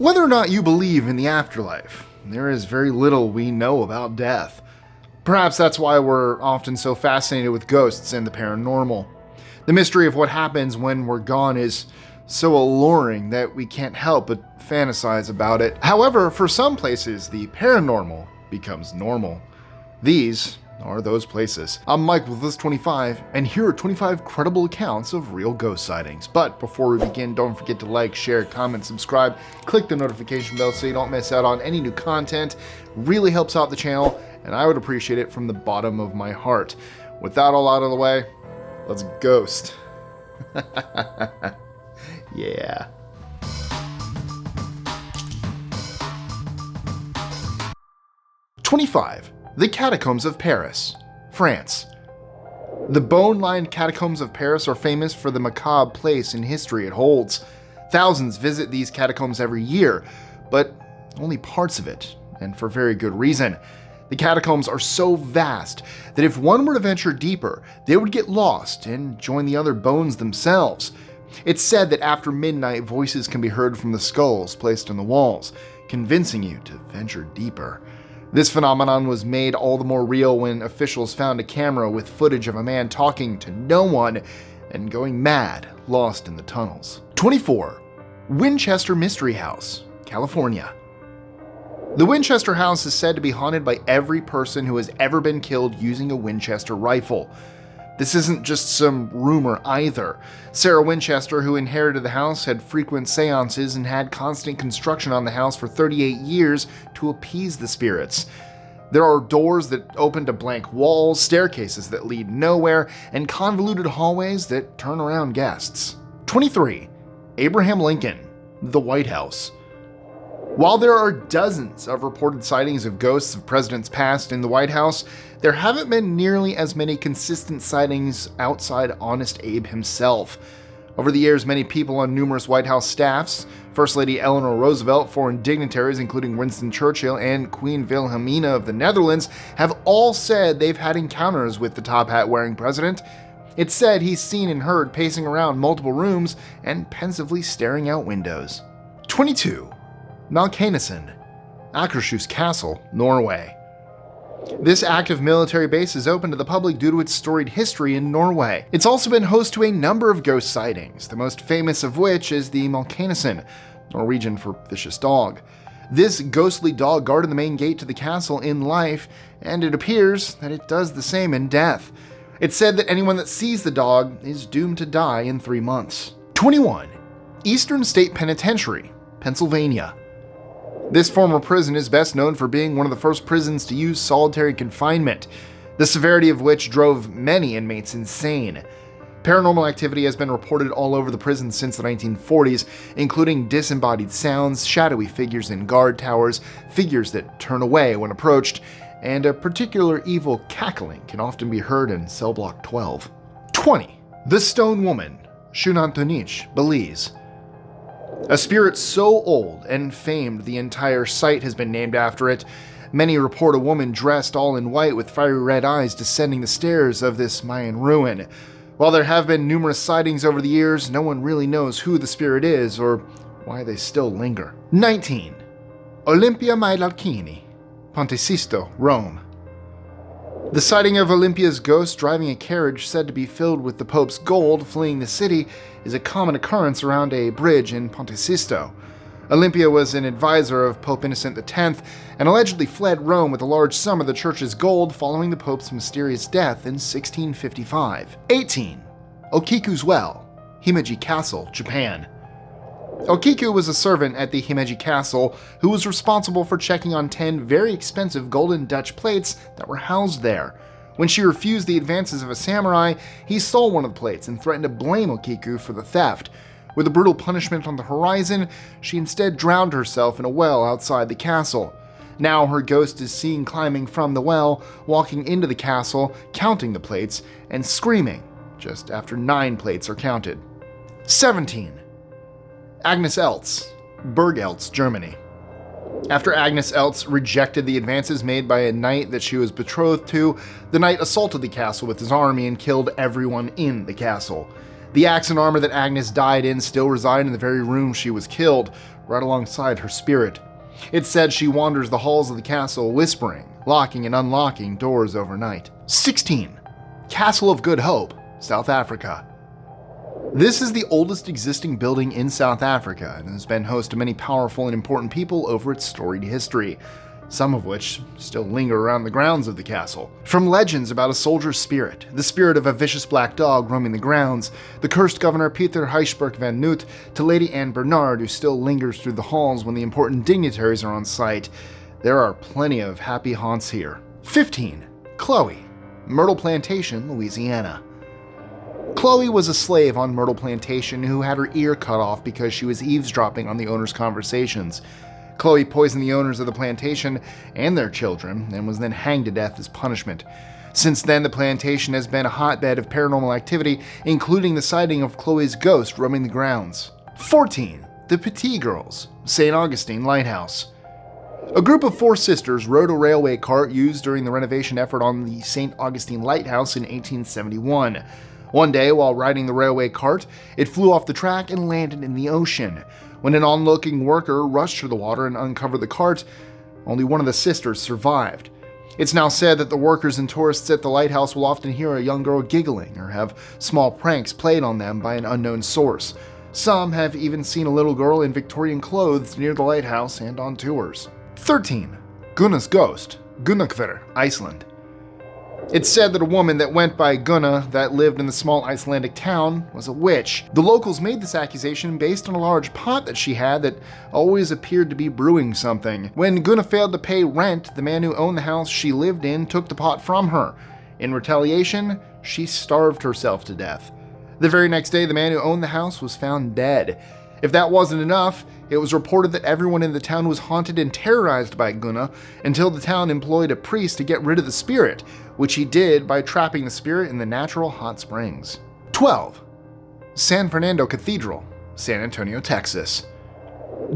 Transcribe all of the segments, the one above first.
Whether or not you believe in the afterlife, there is very little we know about death. Perhaps that's why we're often so fascinated with ghosts and the paranormal. The mystery of what happens when we're gone is so alluring that we can't help but fantasize about it. However, for some places, the paranormal becomes normal. These are those places. I'm Mike with List25, and here are 25 credible accounts of real ghost sightings. But before we begin, don't forget to like, share, comment, subscribe, click the notification bell so you don't miss out on any new content. Really helps out the channel, and I would appreciate it from the bottom of my heart. With that all out of the way, let's ghost. Yeah. #25. The Catacombs of Paris, France. The bone-lined catacombs of Paris are famous for the macabre place in history it holds. Thousands visit these catacombs every year, but only parts of it, and for very good reason. The catacombs are so vast that if one were to venture deeper, they would get lost and join the other bones themselves. It's said that after midnight, voices can be heard from the skulls placed on the walls, convincing you to venture deeper. This phenomenon was made all the more real when officials found a camera with footage of a man talking to no one and going mad, lost in the tunnels. #24. Winchester Mystery House, California. The Winchester House is said to be haunted by every person who has ever been killed using a Winchester rifle. This isn't just some rumor either. Sarah Winchester, who inherited the house, had frequent seances and had constant construction on the house for 38 years to appease the spirits. There are doors that open to blank walls, staircases that lead nowhere, and convoluted hallways that turn around guests. #23. Abraham Lincoln, the White House. While there are dozens of reported sightings of ghosts of presidents past in the White House, there haven't been nearly as many consistent sightings outside Honest Abe himself. Over the years, many people on numerous White House staffs, First Lady Eleanor Roosevelt, foreign dignitaries including Winston Churchill, and Queen Wilhelmina of the Netherlands have all said they've had encounters with the top hat wearing president. It's said he's seen and heard pacing around multiple rooms and pensively staring out windows. #22. Malkanessen, Akershus Castle, Norway. This active military base is open to the public due to its storied history in Norway. It's also been host to a number of ghost sightings, the most famous of which is the Malkanessen, Norwegian for vicious dog. This ghostly dog guarded the main gate to the castle in life, and it appears that it does the same in death. It's said that anyone that sees the dog is doomed to die in 3 months. #21. Eastern State Penitentiary, Pennsylvania. This former prison is best known for being one of the first prisons to use solitary confinement, the severity of which drove many inmates insane. Paranormal activity has been reported all over the prison since the 1940s, including disembodied sounds, shadowy figures in guard towers, figures that turn away when approached, and a particular evil cackling can often be heard in cell block 12. #20. The Stone Woman, Chunantunich, Belize. A spirit so old and famed the entire site has been named after it. Many report a woman dressed all in white with fiery red eyes descending the stairs of this Mayan ruin. While there have been numerous sightings over the years, no one really knows who the spirit is or why they still linger. #19. Olympia Mailalchini, Ponte Sisto, Rome. The sighting of Olympia's ghost driving a carriage said to be filled with the Pope's gold fleeing the city is a common occurrence around a bridge in Ponte Sisto. Olympia was an advisor of Pope Innocent X and allegedly fled Rome with a large sum of the church's gold following the Pope's mysterious death in 1655. #18. Okiku's Well, Himeji Castle, Japan. Okiku was a servant at the Himeji Castle who was responsible for checking on 10 very expensive golden Dutch plates that were housed there. When she refused the advances of a samurai, he stole one of the plates and threatened to blame Okiku for the theft. With a brutal punishment on the horizon, she instead drowned herself in a well outside the castle. Now her ghost is seen climbing from the well, walking into the castle, counting the plates, and screaming just after 9 plates are counted. #17. Agnes Eltz, Berg-Eltz, Germany. After Agnes Eltz rejected the advances made by a knight that she was betrothed to, the knight assaulted the castle with his army and killed everyone in the castle. The axe and armor that Agnes died in still reside in the very room she was killed, right alongside her spirit. It's said she wanders the halls of the castle whispering, locking and unlocking doors overnight. 16. Castle of Good Hope, South Africa. This is the oldest existing building in South Africa and has been host to many powerful and important people over its storied history, some of which still linger around the grounds of the castle. From legends about a soldier's spirit, the spirit of a vicious black dog roaming the grounds, the cursed governor Pieter Huysberg van Noot, to Lady Anne Bernard who still lingers through the halls when the important dignitaries are on site, there are plenty of happy haunts here. 15. Chloe, Myrtle Plantation, Louisiana. Chloe was a slave on Myrtle Plantation who had her ear cut off because she was eavesdropping on the owner's conversations. Chloe poisoned the owners of the plantation and their children and was then hanged to death as punishment. Since then, the plantation has been a hotbed of paranormal activity, including the sighting of Chloe's ghost roaming the grounds. 14. The Petit Girls, St. Augustine Lighthouse. A group of 4 sisters rode a railway cart used during the renovation effort on the St. Augustine Lighthouse in 1871. One day, while riding the railway cart, it flew off the track and landed in the ocean. When an onlooking worker rushed to the water and uncovered the cart, only one of the sisters survived. It's now said that the workers and tourists at the lighthouse will often hear a young girl giggling or have small pranks played on them by an unknown source. Some have even seen a little girl in Victorian clothes near the lighthouse and on tours. 13. Gunna's Ghost, Gunnakver, Iceland. It's said that a woman that went by Gunna that lived in the small Icelandic town was a witch. The locals made this accusation based on a large pot that she had that always appeared to be brewing something. When Gunna failed to pay rent, the man who owned the house she lived in took the pot from her. In retaliation, she starved herself to death. The very next day, the man who owned the house was found dead. If that wasn't enough, it was reported that everyone in the town was haunted and terrorized by Gunna until the town employed a priest to get rid of the spirit, which he did by trapping the spirit in the natural hot springs. 12. San Fernando Cathedral, San Antonio, Texas.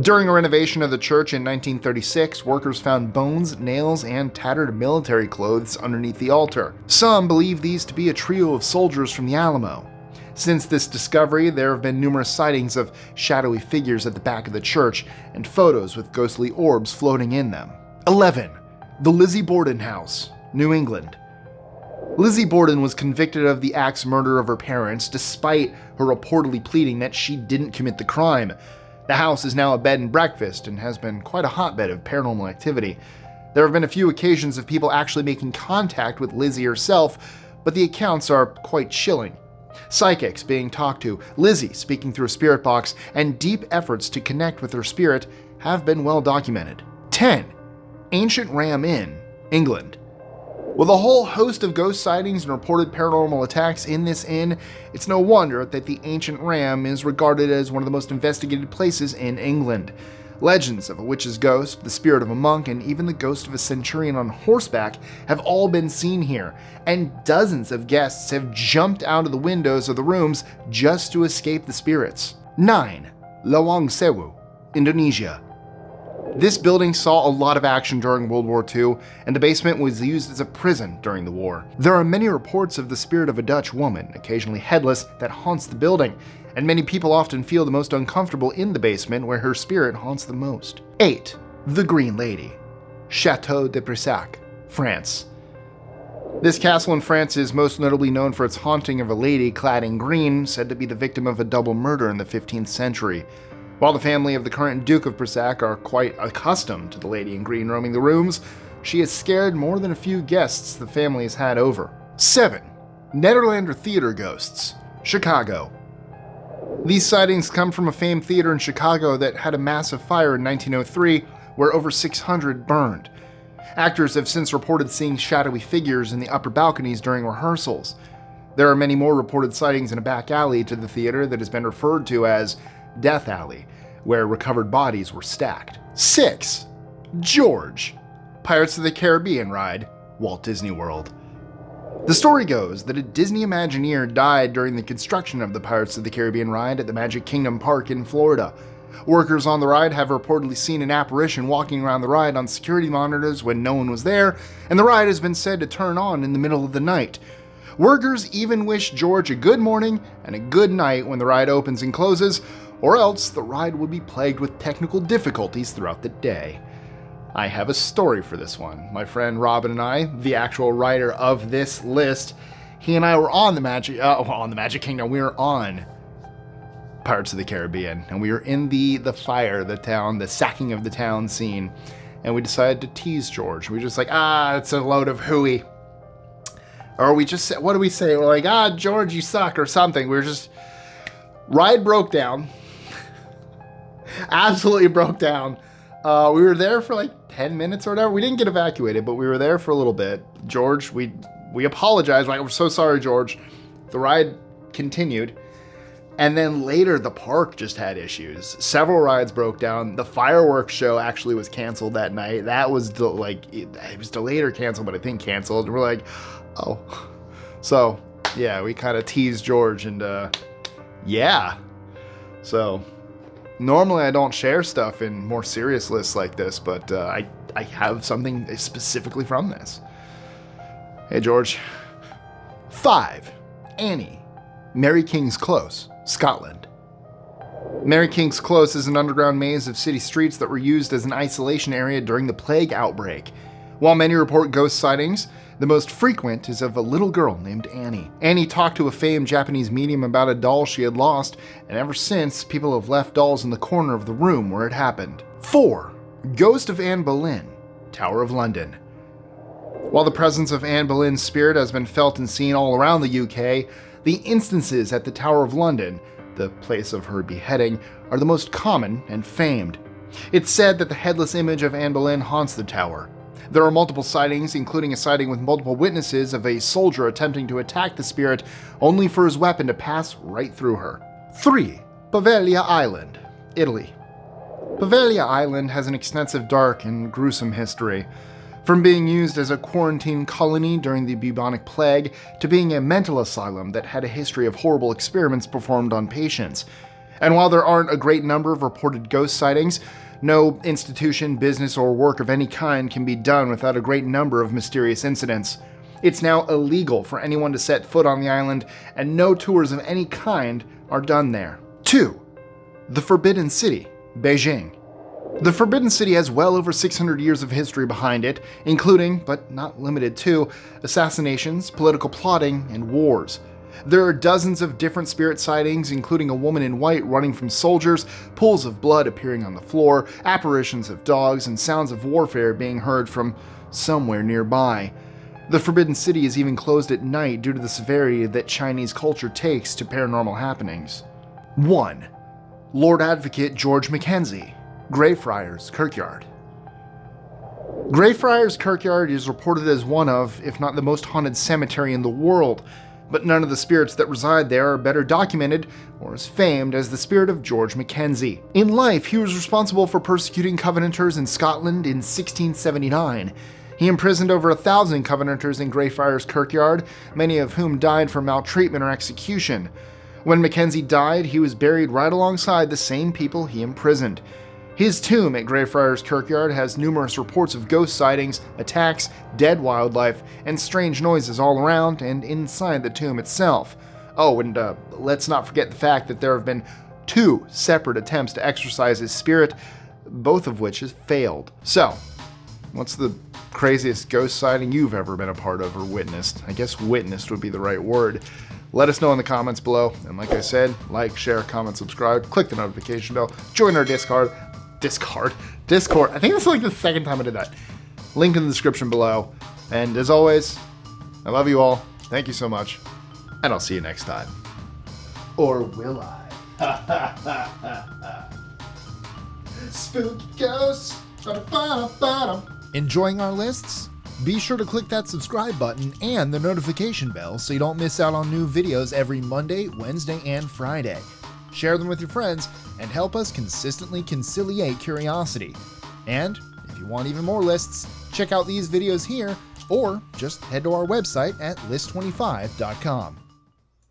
During a renovation of the church in 1936, workers found bones, nails, and tattered military clothes underneath the altar. Some believe these to be a trio of soldiers from the Alamo. Since this discovery, there have been numerous sightings of shadowy figures at the back of the church and photos with ghostly orbs floating in them. 11. The Lizzie Borden House, New England. Lizzie Borden was convicted of the axe murder of her parents despite her reportedly pleading that she didn't commit the crime. The house is now a bed and breakfast and has been quite a hotbed of paranormal activity. There have been a few occasions of people actually making contact with Lizzie herself, but the accounts are quite chilling. Psychics being talked to, Lizzie speaking through a spirit box, and deep efforts to connect with her spirit have been well documented. 10. Ancient Ram Inn, England. With a whole host of ghost sightings and reported paranormal attacks in this inn, it's no wonder that the Ancient Ram is regarded as one of the most investigated places in England. Legends of a witch's ghost, the spirit of a monk, and even the ghost of a centurion on horseback have all been seen here, and dozens of guests have jumped out of the windows of the rooms just to escape the spirits. 9. Lawang Sewu, Indonesia. This building saw a lot of action during World War II, and the basement was used as a prison during the war. There are many reports of the spirit of a Dutch woman, occasionally headless, that haunts the building, and many people often feel the most uncomfortable in the basement where her spirit haunts the most. 8. The Green Lady, Château de Brissac, France. This castle in France is most notably known for its haunting of a lady clad in green, said to be the victim of a double murder in the 15th century. While the family of the current Duke of Brissac are quite accustomed to the lady in green roaming the rooms, she has scared more than a few guests the family has had over. 7. Nederlander Theater Ghosts, Chicago. These sightings come from a famed theater in Chicago that had a massive fire in 1903 where over 600 burned. Actors have since reported seeing shadowy figures in the upper balconies during rehearsals. There are many more reported sightings in a back alley to the theater that has been referred to as Death Alley, where recovered bodies were stacked. 6. George, Pirates of the Caribbean ride, Walt Disney World. The story goes that a Disney Imagineer died during the construction of the Pirates of the Caribbean ride at the Magic Kingdom Park in Florida. Workers on the ride have reportedly seen an apparition walking around the ride on security monitors when no one was there, and the ride has been said to turn on in the middle of the night. Workers even wish George a good morning and a good night when the ride opens and closes, or else the ride would be plagued with technical difficulties throughout the day. I have a story for this one. My friend Robin and I, the actual writer of this list, he and I were on the Magic Kingdom. We were on Pirates of the Caribbean, and we were in the fire, the sacking of the town scene, and we decided to tease George. We were just like, it's a load of hooey. Or we just said, what do we say? We're like, George, you suck, or something. We were just, ride broke down. Absolutely broke down. We were there for like 10 minutes or whatever. We didn't get evacuated, but we were there for a little bit. George, we apologized. Like, we're so sorry, George. The ride continued. And then later, the park just had issues. Several rides broke down. The fireworks show actually was canceled that night. That was it was delayed or canceled, but I think canceled. And we're like, oh. So, yeah, we kind of teased George and, yeah. So, normally I don't share stuff in more serious lists like this, but I have something specifically from this. Hey, George. 5. Annie. Mary King's Close, Scotland. Mary King's Close is an underground maze of city streets that were used as an isolation area during the plague outbreak. While many report ghost sightings, the most frequent is of a little girl named Annie. Annie talked to a famed Japanese medium about a doll she had lost, and ever since, people have left dolls in the corner of the room where it happened. 4. Ghost of Anne Boleyn, Tower of London. While the presence of Anne Boleyn's spirit has been felt and seen all around the UK, the instances at the Tower of London, the place of her beheading, are the most common and famed. It's said that the headless image of Anne Boleyn haunts the tower. There are multiple sightings, including a sighting with multiple witnesses of a soldier attempting to attack the spirit, only for his weapon to pass right through her. 3. Poveglia Island, Italy. Poveglia Island has an extensive dark and gruesome history. From being used as a quarantine colony during the bubonic plague to being a mental asylum that had a history of horrible experiments performed on patients. And while there aren't a great number of reported ghost sightings, no institution, business, or work of any kind can be done without a great number of mysterious incidents. It's now illegal for anyone to set foot on the island, and no tours of any kind are done there. 2. The Forbidden City, Beijing. The Forbidden City has well over 600 years of history behind it, including, but not limited to, assassinations, political plotting, and wars. There are dozens of different spirit sightings, including a woman in white running from soldiers, pools of blood appearing on the floor, apparitions of dogs, and sounds of warfare being heard from somewhere nearby. The Forbidden City is even closed at night due to the severity that Chinese culture takes to paranormal happenings. 1. Lord Advocate George Mackenzie, Greyfriars Kirkyard. Greyfriars Kirkyard is reported as one of, if not the most haunted cemetery in the world, but none of the spirits that reside there are better documented or as famed as the spirit of George Mackenzie. In life, he was responsible for persecuting Covenanters in Scotland in 1679. He imprisoned over 1,000 Covenanters in Greyfriars Kirkyard, many of whom died from maltreatment or execution. When Mackenzie died, he was buried right alongside the same people he imprisoned. His tomb at Greyfriars Kirkyard has numerous reports of ghost sightings, attacks, dead wildlife, and strange noises all around and inside the tomb itself. Oh, and let's not forget the fact that there have been 2 separate attempts to exorcise his spirit, both of which have failed. So, what's the craziest ghost sighting you've ever been a part of or witnessed? I guess witnessed would be the right word. Let us know in the comments below. And like I said, like, share, comment, subscribe, click the notification bell, join our Discord. I think that's like the second time I did that. Link in the description below. And as always, I love you all. Thank you so much. And I'll see you next time. Or will I? Spooky ghosts. Enjoying our lists? Be sure to click that subscribe button and the notification bell so you don't miss out on new videos every Monday, Wednesday, and Friday. Share them with your friends, and help us consistently conciliate curiosity. And if you want even more lists, check out these videos here, or just head to our website at list25.com.